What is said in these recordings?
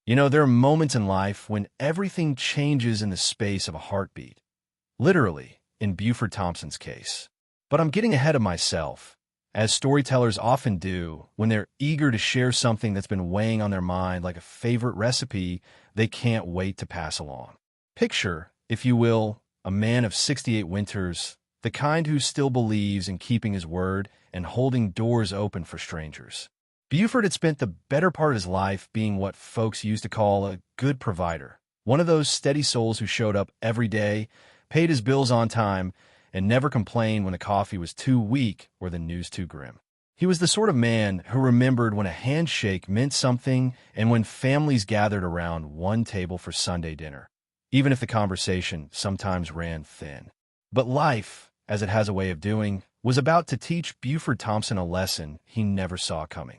You know, there are moments in life when everything changes in the space of a heartbeat. Literally, in Buford Thompson's case. But I'm getting ahead of myself, as storytellers often do when they're eager to share something that's been weighing on their mind like a favorite recipe they can't wait to pass along. Picture, if you will, a man of 68 winters, the kind who still believes in keeping his word and holding doors open for strangers. Buford had spent the better part of his life being what folks used to call a good provider, one of those steady souls who showed up every day, paid his bills on time, and never complained when the coffee was too weak or the news too grim. He was the sort of man who remembered when a handshake meant something and when families gathered around one table for Sunday dinner, even if the conversation sometimes ran thin. But life, as it has a way of doing, was about to teach Buford Thompson a lesson he never saw coming.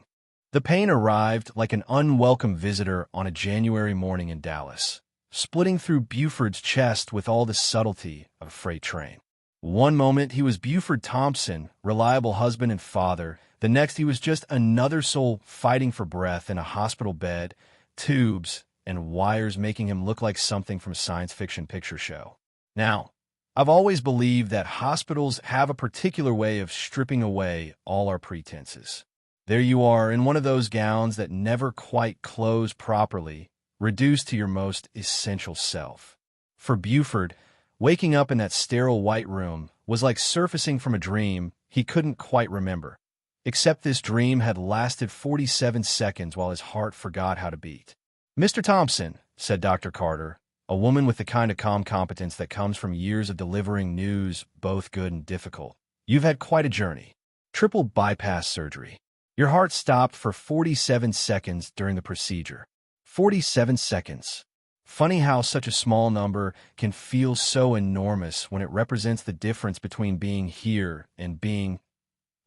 The pain arrived like an unwelcome visitor on a January morning in Dallas, splitting through Buford's chest with all the subtlety of a freight train. One moment he was Buford Thompson, reliable husband and father. The next he was just another soul fighting for breath in a hospital bed, tubes and wires making him look like something from a science fiction picture show. Now, I've always believed that hospitals have a particular way of stripping away all our pretenses. There you are in one of those gowns that never quite close properly, reduced to your most essential self. For Buford, waking up in that sterile white room was like surfacing from a dream he couldn't quite remember, except this dream had lasted 47 seconds while his heart forgot how to beat. "Mr. Thompson," said Dr. Carter, a woman with the kind of calm competence that comes from years of delivering news, both good and difficult. "You've had quite a journey. Triple bypass surgery. Your heart stopped for 47 seconds during the procedure." 47 seconds. Funny how such a small number can feel so enormous when it represents the difference between being here and being,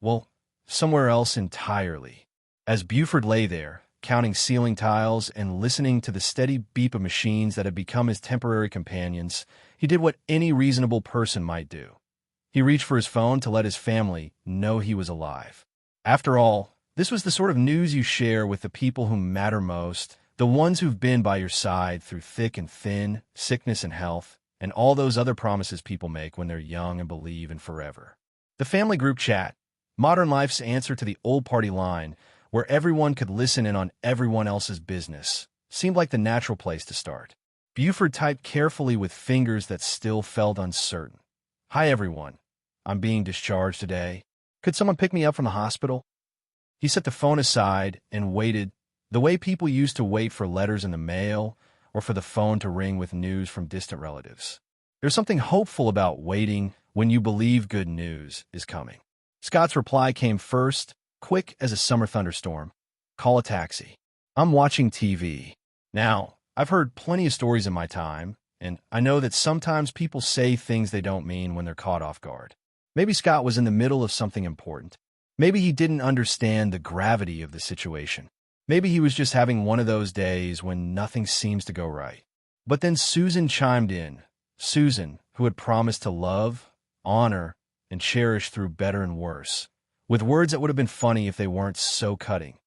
well, somewhere else entirely. As Buford lay there, counting ceiling tiles and listening to the steady beep of machines that had become his temporary companions, he did what any reasonable person might do. He reached for his phone to let his family know he was alive. After all, this was the sort of news you share with the people who matter most, the ones who've been by your side through thick and thin, sickness and health, and all those other promises people make when they're young and believe in forever. The family group chat, modern life's answer to the old party line, where everyone could listen in on everyone else's business, seemed like the natural place to start. Buford typed carefully with fingers that still felt uncertain. "Hi everyone. I'm being discharged today. Could someone pick me up from the hospital?" He set the phone aside and waited, the way people used to wait for letters in the mail or for the phone to ring with news from distant relatives. There's something hopeful about waiting when you believe good news is coming. Scott's reply came first, quick as a summer thunderstorm. "Call a taxi. I'm watching TV." Now, I've heard plenty of stories in my time, and I know that sometimes people say things they don't mean when they're caught off guard. Maybe Scott was in the middle of something important. Maybe he didn't understand the gravity of the situation. Maybe he was just having one of those days when nothing seems to go right. But then Susan chimed in. Susan, who had promised to love, honor, and cherish through better and worse, with words that would have been funny if they weren't so cutting.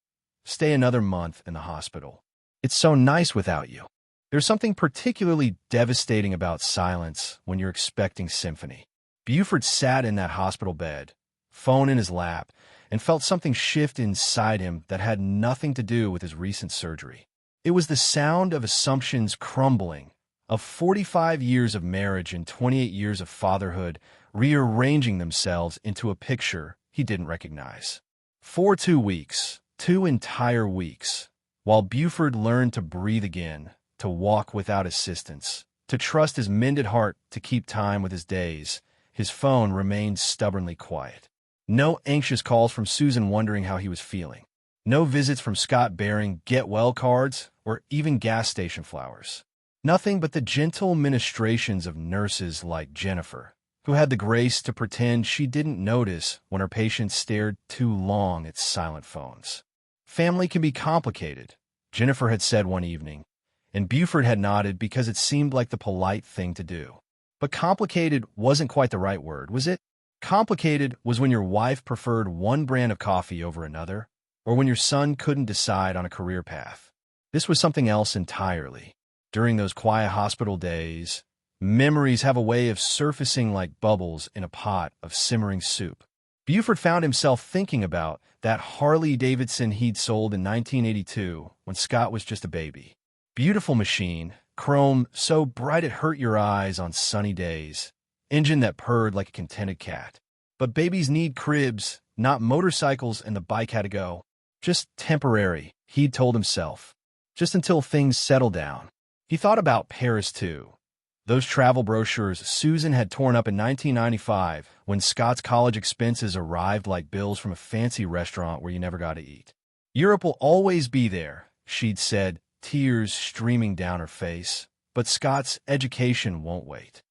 "Stay another month in the hospital. It's so nice without you." There's something particularly devastating about silence when you're expecting symphony. Buford sat in that hospital bed, phone in his lap, and felt something shift inside him that had nothing to do with his recent surgery. It was the sound of assumptions crumbling, of 45 years of marriage and 28 years of fatherhood rearranging themselves into a picture he didn't recognize. For 2 weeks, 2 entire weeks, while Buford learned to breathe again, to walk without assistance, to trust his mended heart to keep time with his days, his phone remained stubbornly quiet. No anxious calls from Susan wondering how he was feeling. No visits from Scott bearing get-well cards or even gas station flowers. Nothing but the gentle ministrations of nurses like Jennifer, who had the grace to pretend she didn't notice when her patients stared too long at silent phones. "Family can be complicated," Jennifer had said one evening, and Buford had nodded because it seemed like the polite thing to do. But complicated wasn't quite the right word, was it? Complicated was when your wife preferred one brand of coffee over another, or when your son couldn't decide on a career path. This was something else entirely. During those quiet hospital days, memories have a way of surfacing like bubbles in a pot of simmering soup. Buford found himself thinking about that Harley-Davidson he'd sold in 1982 when Scott was just a baby. Beautiful machine, chrome so bright it hurt your eyes on sunny days, engine that purred like a contented cat. But babies need cribs, not motorcycles, and the bike had to go. Just temporary, he'd told himself. Just until things settled down. He thought about Paris too. Those travel brochures Susan had torn up in 1995 when Scott's college expenses arrived like bills from a fancy restaurant where you never got to eat. Europe will always be there, she'd said, tears streaming down her face. But Scott's education won't wait.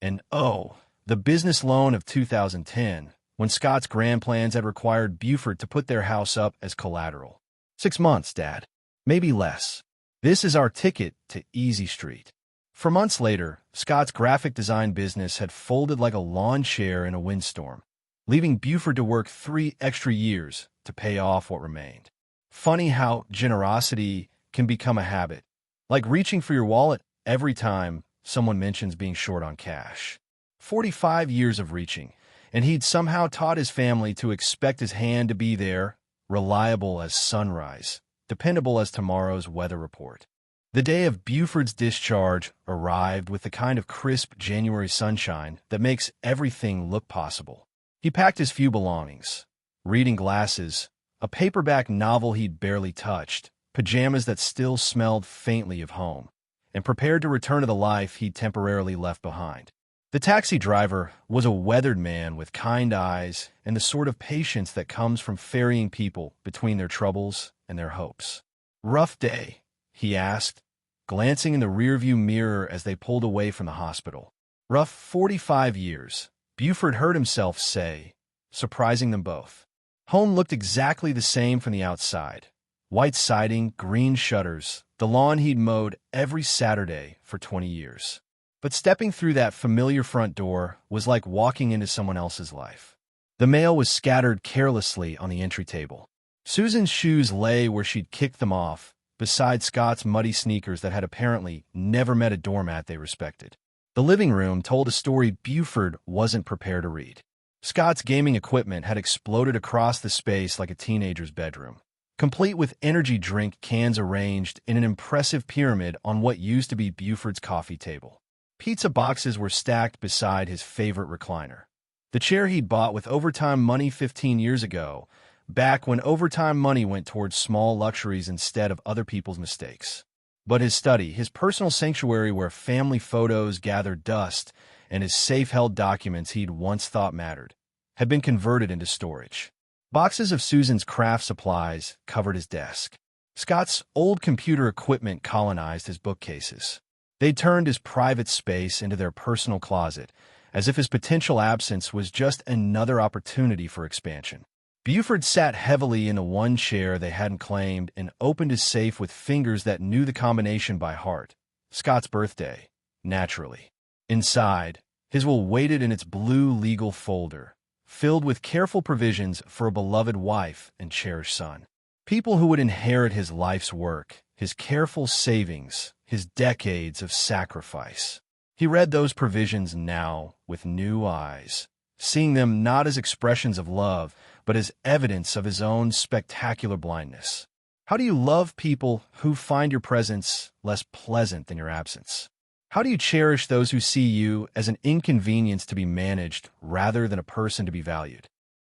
And oh, the business loan of 2010, when Scott's grand plans had required Buford to put their house up as collateral. 6 months, Dad. Maybe less. This is our ticket to Easy Street. For months later, Scott's graphic design business had folded like a lawn chair in a windstorm, leaving Buford to work 3 extra years to pay off what remained. Funny how generosity can become a habit, like reaching for your wallet every time someone mentions being short on cash. 45 years of reaching, and he'd somehow taught his family to expect his hand to be there, reliable as sunrise, dependable as tomorrow's weather report. The day of Buford's discharge arrived with the kind of crisp January sunshine that makes everything look possible. He packed his few belongings: reading glasses, a paperback novel he'd barely touched, pajamas that still smelled faintly of home, and prepared to return to the life he'd temporarily left behind. The taxi driver was a weathered man with kind eyes and the sort of patience that comes from ferrying people between their troubles and their hopes. "Rough day?" he asked, glancing in the rearview mirror as they pulled away from the hospital. "Rough 45 years, Buford heard himself say, surprising them both. Home looked exactly the same from the outside. White siding, green shutters, the lawn he'd mowed every Saturday for 20 years. But stepping through that familiar front door was like walking into someone else's life. The mail was scattered carelessly on the entry table. Susan's shoes lay where she'd kicked them off, beside Scott's muddy sneakers that had apparently never met a doormat they respected. The living room told a story Buford wasn't prepared to read. Scott's gaming equipment had exploded across the space like a teenager's bedroom, complete with energy drink cans arranged in an impressive pyramid on what used to be Buford's coffee table. Pizza boxes were stacked beside his favorite recliner. The chair he'd bought with overtime money 15 years ago, back when overtime money went towards small luxuries instead of other people's mistakes. But his study, his personal sanctuary where family photos gathered dust and his safe-held documents he'd once thought mattered, had been converted into storage. Boxes of Susan's craft supplies covered his desk. Scott's old computer equipment colonized his bookcases. They turned his private space into their personal closet, as if his potential absence was just another opportunity for expansion. Buford sat heavily in the one chair they hadn't claimed and opened his safe with fingers that knew the combination by heart. Scott's birthday, naturally. Inside, his will waited in its blue legal folder, filled with careful provisions for a beloved wife and cherished son. People who would inherit his life's work, his careful savings, his decades of sacrifice. He read those provisions now with new eyes, seeing them not as expressions of love, but as evidence of his own spectacular blindness. How do you love people who find your presence less pleasant than your absence? How do you cherish those who see you as an inconvenience to be managed rather than a person to be valued?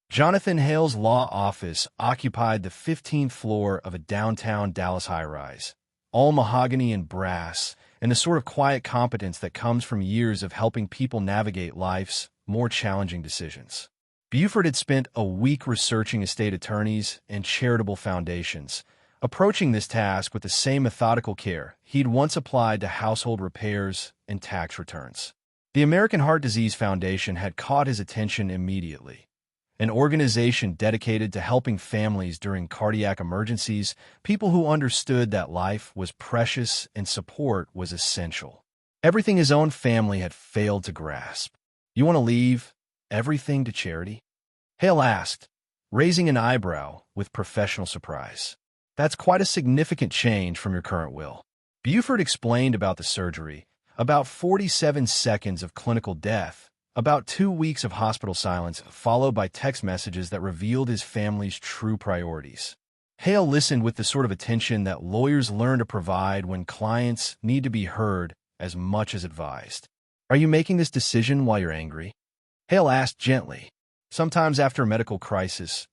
Jonathan Hale's law office occupied the 15th floor of a downtown Dallas high-rise, all mahogany and brass, and the sort of quiet competence that comes from years of helping people navigate life's more challenging decisions. Buford had spent a week researching estate attorneys and charitable foundations, approaching this task with the same methodical care he'd once applied to household repairs and tax returns. The American Heart Disease Foundation had caught his attention immediately, an organization dedicated to helping families during cardiac emergencies, people who understood that life was precious and support was essential. Everything his own family had failed to grasp. "You want to leave everything to charity?" Hale asked, raising an eyebrow with professional surprise. That's quite a significant change from your current will. Buford explained about the surgery, about 47 seconds of clinical death, about 2 weeks of hospital silence, followed by text messages that revealed his family's true priorities. Hale listened with the sort of attention that lawyers learn to provide when clients need to be heard as much as advised. Are you making this decision while you're angry? Hale asked gently. Sometimes after a medical crisis,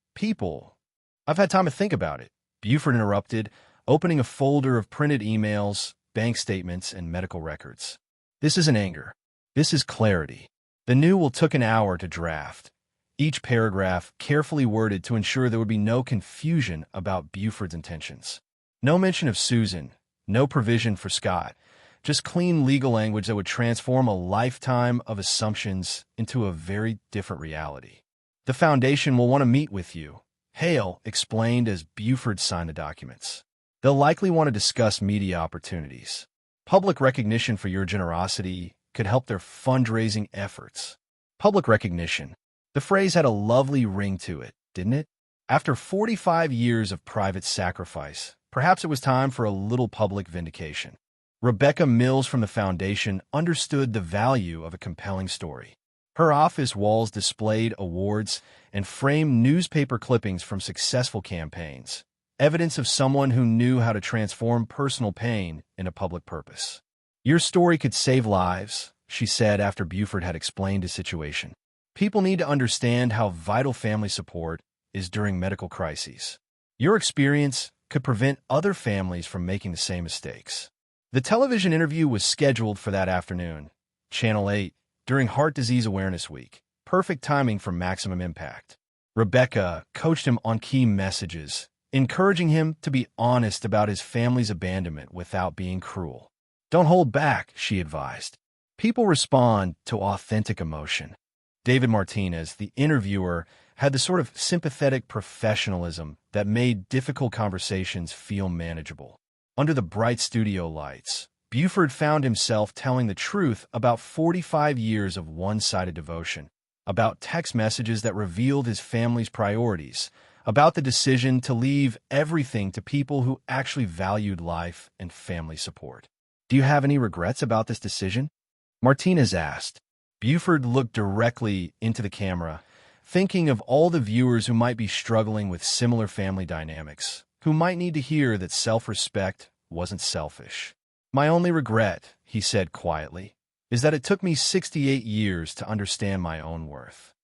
I've had time to think about it. Buford interrupted, opening a folder of printed emails, bank statements, and medical records. This isn't anger. This is clarity. The new will took an hour to draft, each paragraph carefully worded to ensure there would be no confusion about Buford's intentions. No mention of Susan, no provision for Scott, just clean legal language that would transform a lifetime of assumptions into a very different reality. The Foundation will want to meet with you, Hale explained as Buford signed the documents. They'll likely want to discuss media opportunities. Public recognition for your generosity could help their fundraising efforts. Public recognition. The phrase had a lovely ring to it, didn't it? After 45 years of private sacrifice, perhaps it was time for a little public vindication. Rebecca Mills from the Foundation understood the value of a compelling story. Her office walls displayed awards and framed newspaper clippings from successful campaigns, evidence of someone who knew how to transform personal pain into public purpose. Your story could save lives, she said after Buford had explained his situation. People need to understand how vital family support is during medical crises. Your experience could prevent other families from making the same mistakes. The television interview was scheduled for that afternoon, Channel 8, during Heart Disease Awareness Week. Perfect timing for maximum impact. Rebecca coached him on key messages, encouraging him to be honest about his family's abandonment without being cruel. Don't hold back, she advised. People respond to authentic emotion. David Martinez, the interviewer, had the sort of sympathetic professionalism that made difficult conversations feel manageable. Under the bright studio lights, Buford found himself telling the truth about 45 years of one-sided devotion, about text messages that revealed his family's priorities, about the decision to leave everything to people who actually valued life and family support. Do you have any regrets about this decision? Martinez asked. Buford looked directly into the camera, thinking of all the viewers who might be struggling with similar family dynamics, who might need to hear that self-respect wasn't selfish. My only regret, he said quietly, is that it took me 68 years to understand my own worth.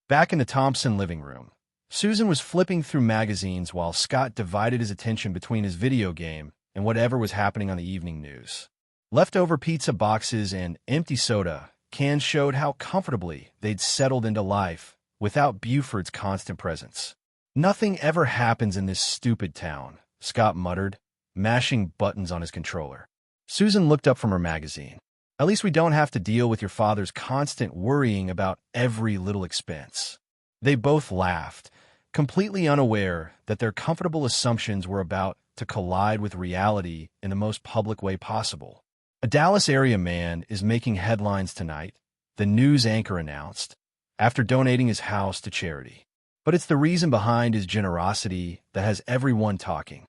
Back in the Thompson living room, Susan was flipping through magazines while Scott divided his attention between his video game and whatever was happening on the evening news. Leftover pizza boxes and empty soda cans showed how comfortably they'd settled into life without Buford's constant presence. Nothing ever happens in this stupid town, Scott muttered, mashing buttons on his controller. Susan looked up from her magazine. At least we don't have to deal with your father's constant worrying about every little expense. They both laughed, completely unaware that their comfortable assumptions were about to collide with reality in the most public way possible. A Dallas area man is making headlines tonight, the news anchor announced, after donating his house to charity. But it's the reason behind his generosity that has everyone talking.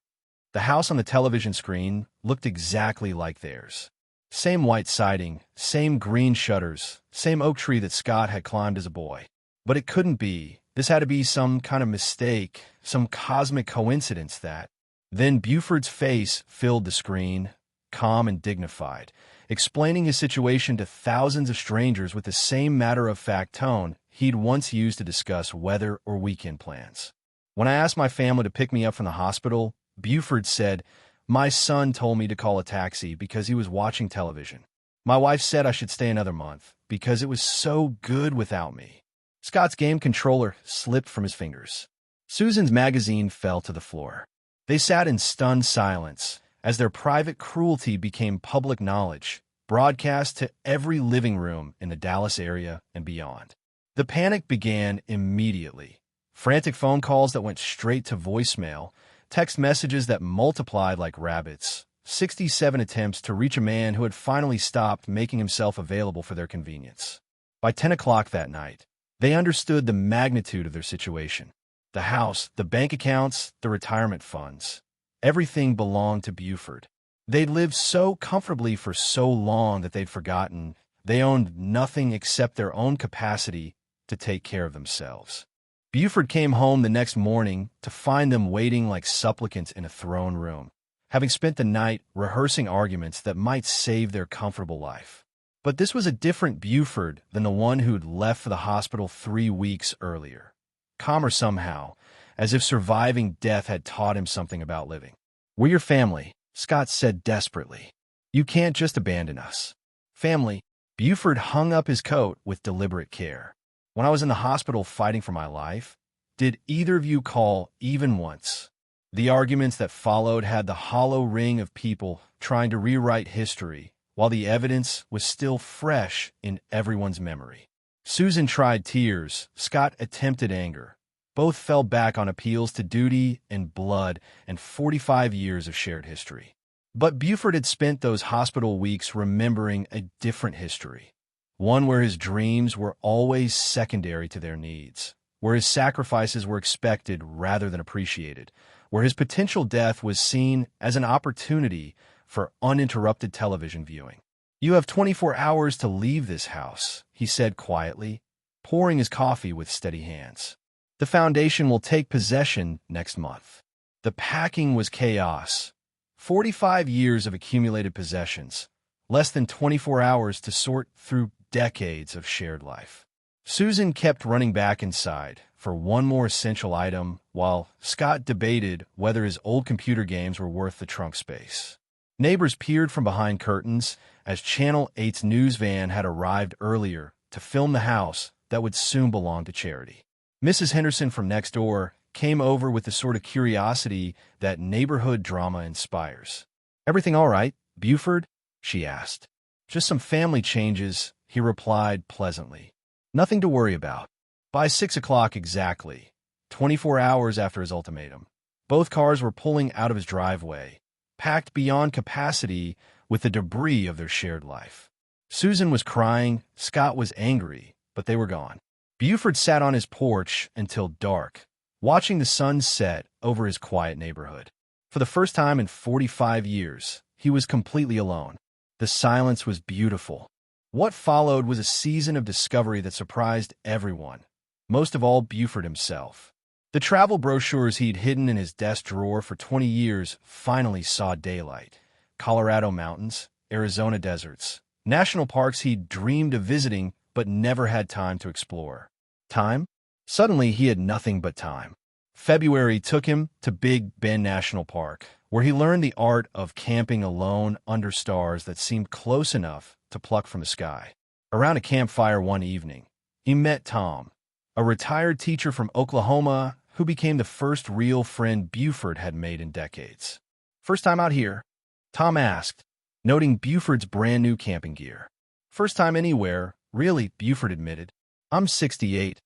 The house on the television screen looked exactly like theirs. Same white siding, same green shutters, same oak tree that Scott had climbed as a boy. But it couldn't be. This had to be some kind of mistake, some cosmic coincidence that. Then Buford's face filled the screen, calm and dignified, explaining his situation to thousands of strangers with the same matter-of-fact tone he'd once used to discuss weather or weekend plans. When I asked my family to pick me up from the hospital, Buford said, my son told me to call a taxi because he was watching television. My wife said I should stay another month because it was so good without me. Scott's game controller slipped from his fingers. Susan's magazine fell to the floor. They sat in stunned silence as their private cruelty became public knowledge, broadcast to every living room in the Dallas area and beyond. The panic began immediately. Frantic phone calls that went straight to voicemail, text messages that multiplied like rabbits, 67 attempts to reach a man who had finally stopped making himself available for their convenience. By 10 o'clock that night, they understood the magnitude of their situation. The house, the bank accounts, the retirement funds. Everything belonged to Buford. They'd lived so comfortably for so long that they'd forgotten they owned nothing except their own capacity to take care of themselves. Buford came home the next morning to find them waiting like supplicants in a throne room, having spent the night rehearsing arguments that might save their comfortable life. But this was a different Buford than the one who'd left for the hospital 3 weeks earlier. Calmer somehow, as if surviving death had taught him something about living. "We're your family," Scott said desperately. "You can't just abandon us." "Family?" Buford hung up his coat with deliberate care. "When I was in the hospital fighting for my life, did either of you call even once?" The arguments that followed had the hollow ring of people trying to rewrite history, while the evidence was still fresh in everyone's memory. Susan tried tears, Scott attempted anger. Both fell back on appeals to duty and blood and 45 years of shared history. But Buford had spent those hospital weeks remembering a different history, one where his dreams were always secondary to their needs, where his sacrifices were expected rather than appreciated, where his potential death was seen as an opportunity for uninterrupted television viewing. "You have 24 hours to leave this house," he said quietly, pouring his coffee with steady hands. "The foundation will take possession next month." The packing was chaos. 45 years of accumulated possessions, less than 24 hours to sort through decades of shared life. Susan kept running back inside for one more essential item while Scott debated whether his old computer games were worth the trunk space. Neighbors peered from behind curtains as Channel 8's news van had arrived earlier to film the house that would soon belong to charity. Mrs. Henderson from next door came over with the sort of curiosity that neighborhood drama inspires. "Everything all right, Buford?" she asked. "Just some family changes," he replied pleasantly. "Nothing to worry about." By 6 o'clock exactly, 24 hours after his ultimatum, both cars were pulling out of his driveway, packed beyond capacity with the debris of their shared life. Susan was crying, Scott was angry, but they were gone. Buford sat on his porch until dark, watching the sun set over his quiet neighborhood. For the first time in 45 years, he was completely alone. The silence was beautiful. What followed was a season of discovery that surprised everyone, most of all Buford himself. The travel brochures he'd hidden in his desk drawer for 20 years finally saw daylight. Colorado mountains, Arizona deserts, national parks he'd dreamed of visiting but never had time to explore. Time? Suddenly he had nothing but time. February took him to Big Bend National Park, where he learned the art of camping alone under stars that seemed close enough to pluck from the sky. Around a campfire one evening, he met Tom, a retired teacher from Oklahoma who became the first real friend Buford had made in decades. "First time out here?" Tom asked, noting Buford's brand new camping gear. "First time anywhere, really," Buford admitted. "I'm 68,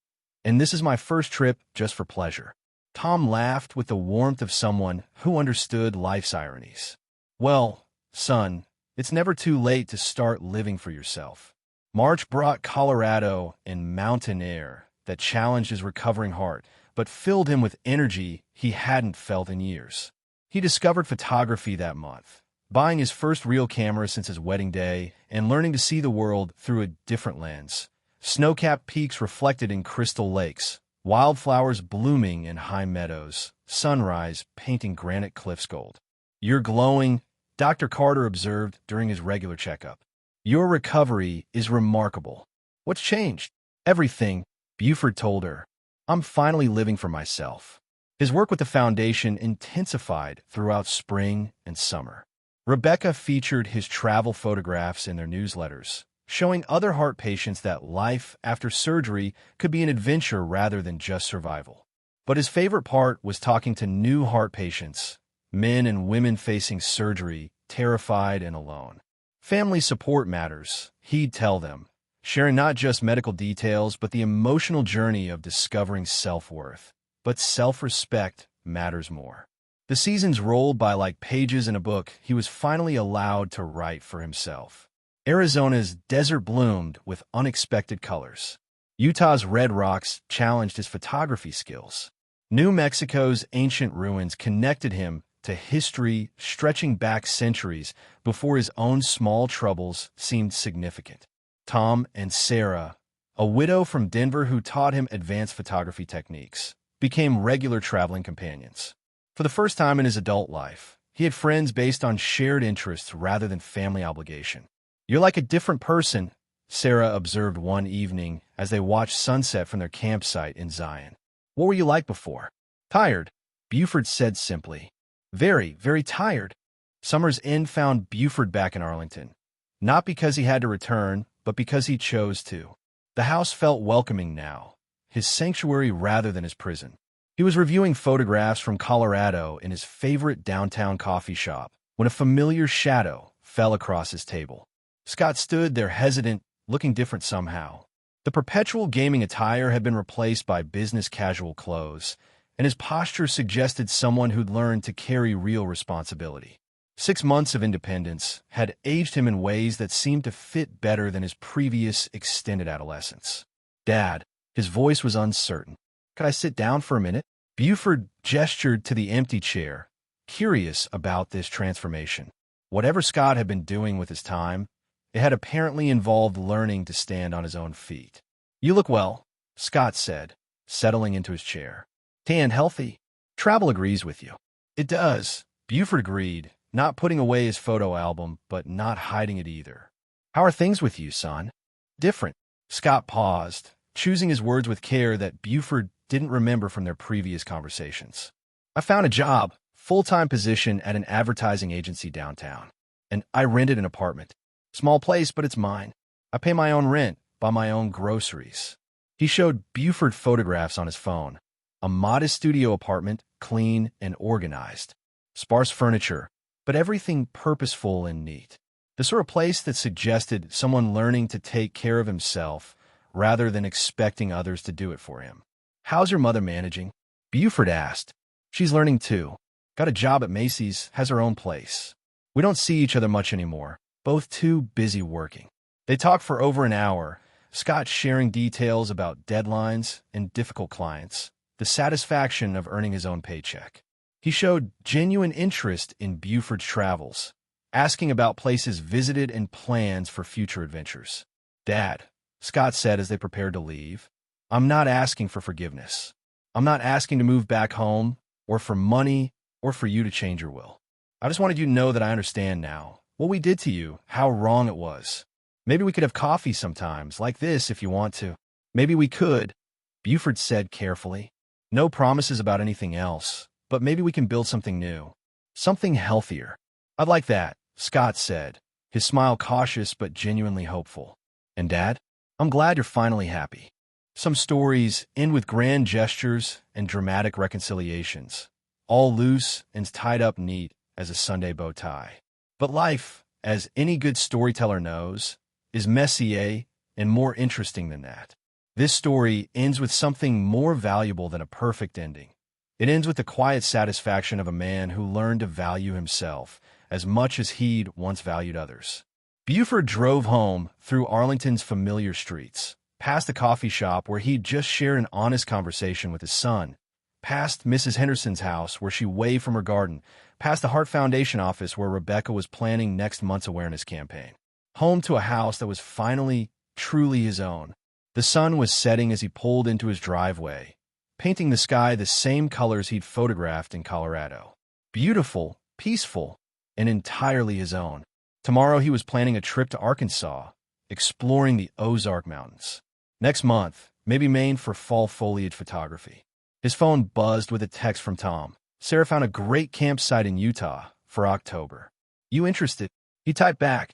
and this is my first trip just for pleasure." Tom laughed with the warmth of someone who understood life's ironies. "Well, son, it's never too late to start living for yourself." March brought Colorado and mountain air that challenged his recovering heart, but filled him with energy he hadn't felt in years. He discovered photography that month, buying his first real camera since his wedding day and learning to see the world through a different lens. Snow-capped peaks reflected in crystal lakes, wildflowers blooming in high meadows, sunrise painting granite cliffs gold. "You're glowing," Dr. Carter observed during his regular checkup. "Your recovery is remarkable." "What's changed?" "Everything," Buford told her. "I'm finally living for myself." His work with the foundation intensified throughout spring and summer. Rebecca featured his travel photographs in their newsletters, showing other heart patients that life after surgery could be an adventure rather than just survival. But his favorite part was talking to new heart patients, men and women facing surgery, terrified and alone. Family support matters, he'd tell them, sharing not just medical details but the emotional journey of discovering self-worth. But self-respect matters more. The seasons rolled by like pages in a book he was finally allowed to write for himself. Arizona's desert bloomed with unexpected colors. Utah's red rocks challenged his photography skills. New Mexico's ancient ruins connected him to history stretching back centuries before his own small troubles seemed significant. Tom and Sarah, a widow from Denver who taught him advanced photography techniques, became regular traveling companions. For the first time in his adult life, he had friends based on shared interests rather than family obligation. "You're like a different person," Sarah observed one evening as they watched sunset from their campsite in Zion. "What were you like before?" "Tired," Buford said simply. "Very, very tired." Summer's end found Buford back in Arlington, not because he had to return, but because he chose to. The house felt welcoming now, his sanctuary rather than his prison. He was reviewing photographs from Colorado in his favorite downtown coffee shop when a familiar shadow fell across his table. Scott stood there hesitant, looking different somehow. The perpetual gaming attire had been replaced by business casual clothes, and his posture suggested someone who'd learned to carry real responsibility. 6 months of independence had aged him in ways that seemed to fit better than his previous extended adolescence. "Dad," his voice was uncertain. "Could I sit down for a minute?" Buford gestured to the empty chair, curious about this transformation. Whatever Scott had been doing with his time, it had apparently involved learning to stand on his own feet. "You look well," Scott said, settling into his chair. "Tan, healthy. Travel agrees with you." "It does," Buford agreed, not putting away his photo album, but not hiding it either. "How are things with you, son?" "Different." Scott paused, choosing his words with care that Buford didn't remember from their previous conversations. "I found a job, full-time position at an advertising agency downtown, and I rented an apartment. Small place, but it's mine. I pay my own rent, buy my own groceries." He showed Buford photographs on his phone. A modest studio apartment, clean and organized. Sparse furniture, but everything purposeful and neat. The sort of place that suggested someone learning to take care of himself rather than expecting others to do it for him. "How's your mother managing?" Buford asked. "She's learning too. Got a job at Macy's, has her own place. We don't see each other much anymore, both too busy working." They talked for over an hour, Scott sharing details about deadlines and difficult clients, the satisfaction of earning his own paycheck. He showed genuine interest in Buford's travels, asking about places visited and plans for future adventures. "Dad," Scott said as they prepared to leave, "I'm not asking for forgiveness. I'm not asking to move back home, or for money, or for you to change your will. I just wanted you to know that I understand now what we did to you, how wrong it was. Maybe we could have coffee sometimes, like this if you want to." "Maybe we could," Buford said carefully. "No promises about anything else, but maybe we can build something new. Something healthier." "I'd like that," Scott said, his smile cautious but genuinely hopeful. "And Dad, I'm glad you're finally happy." Some stories end with grand gestures and dramatic reconciliations, all loose and tied up neat as a Sunday bow tie. But life, as any good storyteller knows, is messy and more interesting than that. This story ends with something more valuable than a perfect ending. It ends with the quiet satisfaction of a man who learned to value himself as much as he'd once valued others. Buford drove home through Arlington's familiar streets, past the coffee shop where he'd just shared an honest conversation with his son, past Mrs. Henderson's house where she waved from her garden, past the Hart Foundation office where Rebecca was planning next month's awareness campaign. Home to a house that was finally, truly his own. The sun was setting as he pulled into his driveway, painting the sky the same colors he'd photographed in Colorado. Beautiful, peaceful, and entirely his own. Tomorrow he was planning a trip to Arkansas, exploring the Ozark Mountains. Next month, maybe Maine for fall foliage photography. His phone buzzed with a text from Tom. "Sarah found a great campsite in Utah for October. You interested?" He typed back,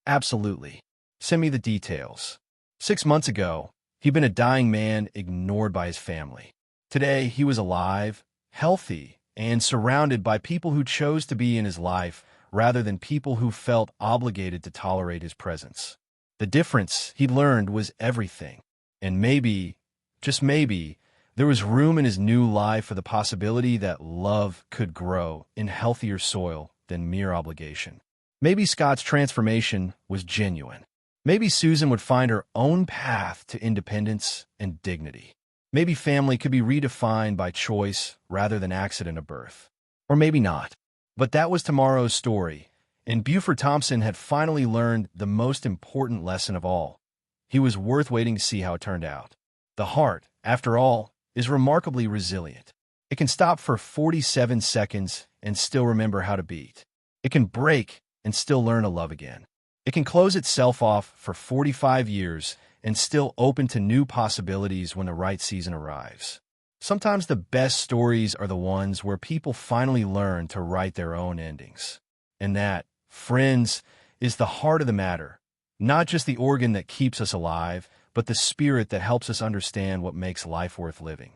"Absolutely. Send me the details." 6 months ago, he'd been a dying man ignored by his family. Today, he was alive, healthy, and surrounded by people who chose to be in his life rather than people who felt obligated to tolerate his presence. The difference, he learned, was everything. And maybe, just maybe, there was room in his new life for the possibility that love could grow in healthier soil than mere obligation. Maybe Scott's transformation was genuine. Maybe Susan would find her own path to independence and dignity. Maybe family could be redefined by choice rather than accident of birth. Or maybe not. But that was tomorrow's story, and Buford Thompson had finally learned the most important lesson of all. He was worth waiting to see how it turned out. The heart, after all, is remarkably resilient. It can stop for 47 seconds and still remember how to beat. It can break and still learn to love again. It can close itself off for 45 years and still open to new possibilities when the right season arrives. Sometimes the best stories are the ones where people finally learn to write their own endings. And that, friends, is the heart of the matter. Not just the organ that keeps us alive, but the spirit that helps us understand what makes life worth living.